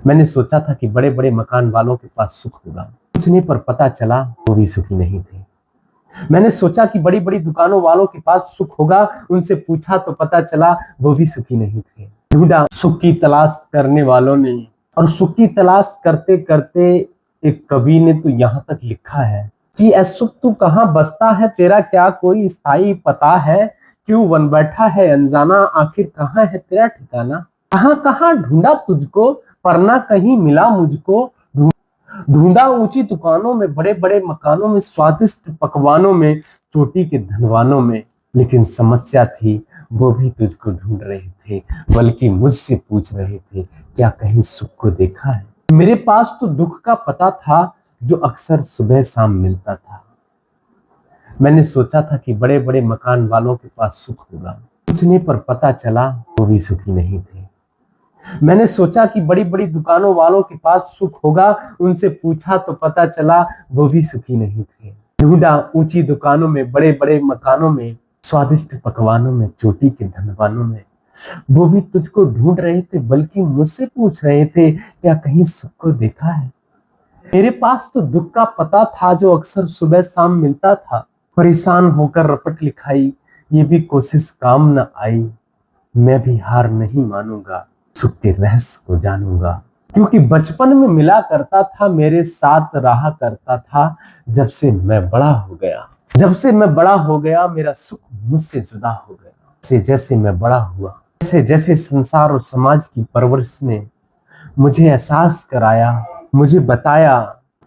मैंने सोचा था कि बड़े बड़े मकान वालों के पास सुख होगा, पूछने पर पता चला वो भी सुखी नहीं थे। मैंने सोचा कि बड़ी बड़ी दुकानों वालों के पास सुख होगा, उनसे पूछा तो पता चला वो भी सुखी नहीं थे। ढूंढा सुख की तलाश करने वालों ने, और सुख की तलाश करते करते एक कवि ने तो यहाँ तक लिखा है कि ऐ सुख तू कहाँ बसता है, तेरा क्या कोई स्थायी पता है, क्यों वन बैठा है अनजाना, आखिर कहाँ है तेरा ठिकाना। कहाँ कहाँ ढूंढा तुझको पर ना कहीं मिला मुझको, ढूंढा ऊंची दुकानों में, बड़े बड़े मकानों में, स्वादिष्ट पकवानों में, चोटी के धनवानों में, लेकिन समस्या थी वो भी तुझको ढूंढ रहे थे, बल्कि मुझसे पूछ रहे थे क्या कहीं सुख को देखा है। मेरे पास तो दुख का पता था जो अक्सर सुबह शाम मिलता था। मैंने सोचा था कि बड़े बड़े मकान वालों के पास सुख होगा, पूछने पर पता चला वो भी सुखी नहीं थे। मैंने सोचा कि बड़ी बड़ी दुकानों वालों के पास सुख होगा, उनसे पूछा तो पता चला वो भी सुखी नहीं थे। ढूंढा ऊंची दुकानों में, बड़े बड़े मकानों में, स्वादिष्ट पकवानों में, चोटी के धनवानों में, वो भी तुझको ढूंढ रहे थे, बल्कि मुझसे पूछ रहे थे क्या कहीं सुख को देखा है। मेरे पास तो दुख का पता था जो अक्सर सुबह शाम मिलता था। परेशान होकर रपट लिखाई, ये भी कोशिश काम न आई, मैं भी हार नहीं मानूंगा, सुख के रहस्य को जानूंगा। क्योंकि बचपन में मिला करता था, मेरे साथ रहा करता था, जब से मैं बड़ा हो गया, जब से मैं बड़ा हो गया, मेरा सुख मुझसे जुदा हो गया। जैसे जैसे मैं बड़ा हुआ, जैसे जैसे संसार और समाज की परवरिश ने मुझे एहसास कराया, मुझे बताया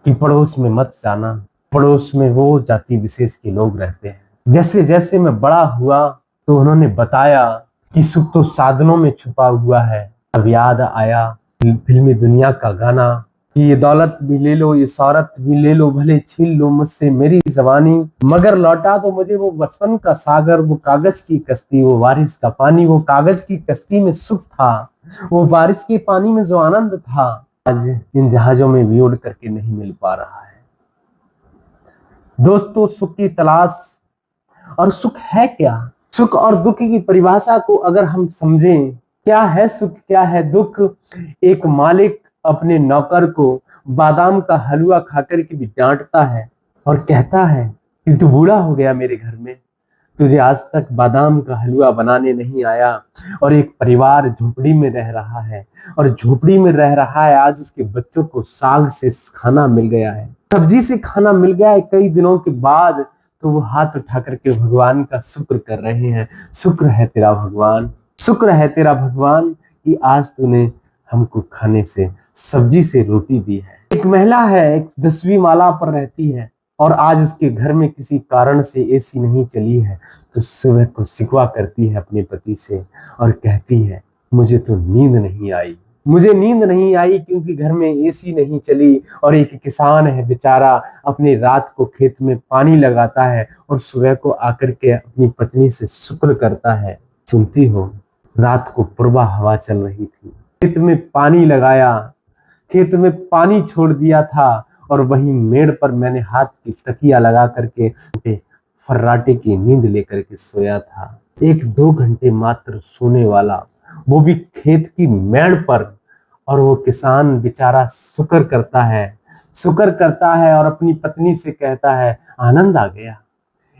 कि पड़ोस में मत जाना, पड़ोस में वो जाति विशेष के लोग रहते हैं। जैसे जैसे मैं बड़ा हुआ तो उन्होंने बताया कि सुख तो साधनों में छुपा हुआ है। अब याद आया फिल्मी दुनिया का गाना कि ये दौलत भी ले लो, ये शौहरत भी ले लो, भले छीन लो मुझसे मेरी जवानी, मगर लौटा दो मुझे वो बचपन का सागर, वो कागज की कश्ती, वो बारिश का पानी। वो कागज की कश्ती में सुख था, वो बारिश के पानी में जो आनंद था, आज इन जहाजों में भी उड़ करके नहीं मिल पा रहा है। दोस्तों, सुख की तलाश और सुख है क्या, सुख और दुख की परिभाषा को अगर हम समझें, क्या है सुख क्या है दुख। एक मालिक अपने नौकर को बादाम का हलवा खाकर के भी डांटता है और कहता है कि तू बूढ़ा हो गया मेरे घर में, तुझे आज तक बादाम का हलवा बनाने नहीं आया। और एक परिवार झोपड़ी में रह रहा है, और झोपड़ी में रह रहा है, आज उसके बच्चों को साग से खाना मिल गया है, सब्जी से खाना मिल गया है कई दिनों के बाद, तो वो हाथ उठा करके भगवान का शुक्र कर रहे हैं। शुक्र है तेरा भगवान, शुक्र है तेरा भगवान कि आज तूने हमको खाने से, सब्जी से रोटी दी है। एक महिला है, एक 10वीं माला पर रहती है, और आज उसके घर में किसी कारण से एसी नहीं चली है, तो सुबह को शिकवा करती है अपने पति से और कहती है मुझे तो नींद नहीं आई, मुझे नींद नहीं आई क्योंकि घर में एसी नहीं चली। और एक किसान है बेचारा, अपनी रात को खेत में पानी लगाता है और सुबह को आकर के अपनी पत्नी से शुक्र करता है। सुनती हो, रात को पूर्वा हवा चल रही थी, खेत में पानी लगाया, खेत में पानी छोड़ दिया था, और वही मेड़ पर मैंने हाथ की तकिया लगा करके फर्राटे की नींद लेकर के सोया था। 1-2 घंटे मात्र सोने वाला, वो भी खेत की मेड़ पर, और वो किसान बेचारा शुक्र करता है, शुक्र करता है और अपनी पत्नी से कहता है आनंद आ गया।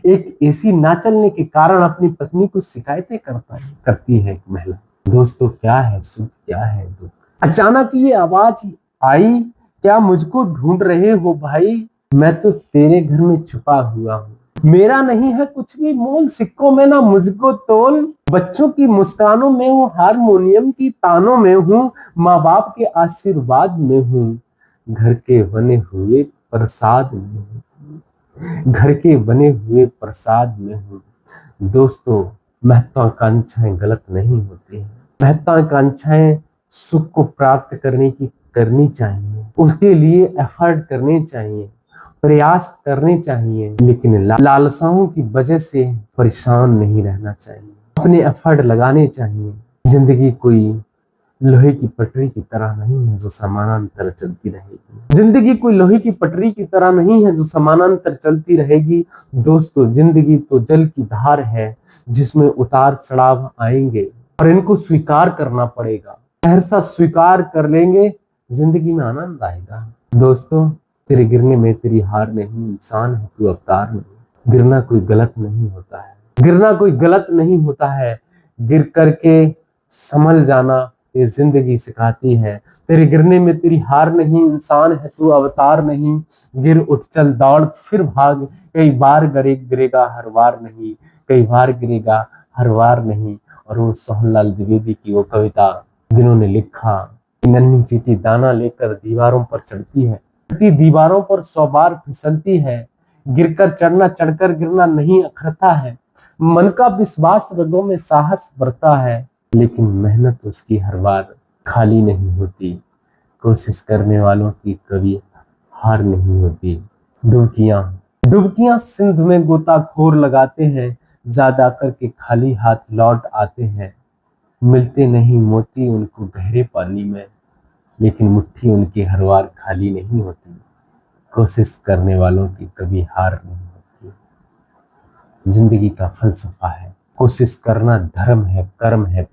एक एसी ना चलने के कारण अपनी पत्नी को शिकायतें करती है एक महिला। दोस्तों, क्या है सुख क्या है दुख। अचानक ये आवाज आई, क्या मुझको ढूंढ रहे हो भाई, मैं तो तेरे घर में छुपा हुआ हूँ, मेरा नहीं है कुछ भी मोल, सिक्कों में ना मुझको तोल, बच्चों की मुस्कानों में हूँ, हारमोनियम की तानों में हूँ, माँ बाप के आशीर्वाद में हूँ, घर के बने हुए प्रसाद में हूँ, घर के बने हुए प्रसाद में हूँ। दोस्तों, महत्वाकांक्षाएं गलत नहीं होती हैं, महत्वाकांक्षाएं सुख को प्राप्त करने की करनी चाहिए, उसके लिए एफर्ट करने चाहिए, प्रयास करने चाहिए, लेकिन लालसाओं की वजह से परेशान नहीं रहना चाहिए, अपने एफर्ट लगाने चाहिए। जिंदगी कोई लोहे की पटरी की तरह नहीं है जो समानांतर चलती रहेगी, जिंदगी कोई लोहे की पटरी की तरह नहीं है जो समानांतर चलती रहेगी। दोस्तों, जिंदगी तो जल की धार है जिसमें उतार चढ़ाव आएंगे और इनको स्वीकार करना पड़ेगा। सहसा स्वीकार कर लेंगे, जिंदगी में आनंद आएगा। दोस्तों, तेरे गिरने में तेरी हार नहीं, इंसान है तू अवतार नहीं। गिरना कोई गलत नहीं होता है, गिरना कोई गलत नहीं होता है। गिर करके संभल जाना ये जिंदगी सिखाती है। तेरे गिरने में तेरी हार नहीं, इंसान है तू अवतार नहीं। गिर उठ चल दौड़ फिर भाग, कई बार गिरेगा हर बार नहीं, कई बार गिरेगा हर बार नहीं। और वो सोहनलाल द्विवेदी की वो कविता जिन्होंने लिखा, नन्ही चींटी दाना लेकर दीवारों पर चढ़ती है, दीवारों पर 100 बार फिसलती है। गिरकर चढ़ना, चढ़कर गिरना नहीं अखरता है। मन का विश्वास, रगों में साहस बढ़ता है, लेकिन मेहनत उसकी हर बार खाली नहीं होती। कोशिश करने वालों की कभी हार नहीं होती। डुबकियां डुबकियां सिंध में गोताखोर लगाते हैं, जा जा करके खाली हाथ लौट आते हैं। मिलते नहीं मोती उनको गहरे पानी में, लेकिन मुट्ठी उनकी हर बार खाली नहीं होती। कोशिश करने वालों की कभी हार नहीं होती। जिंदगी का फलसफा है, कोशिश करना धर्म है, कर्म है।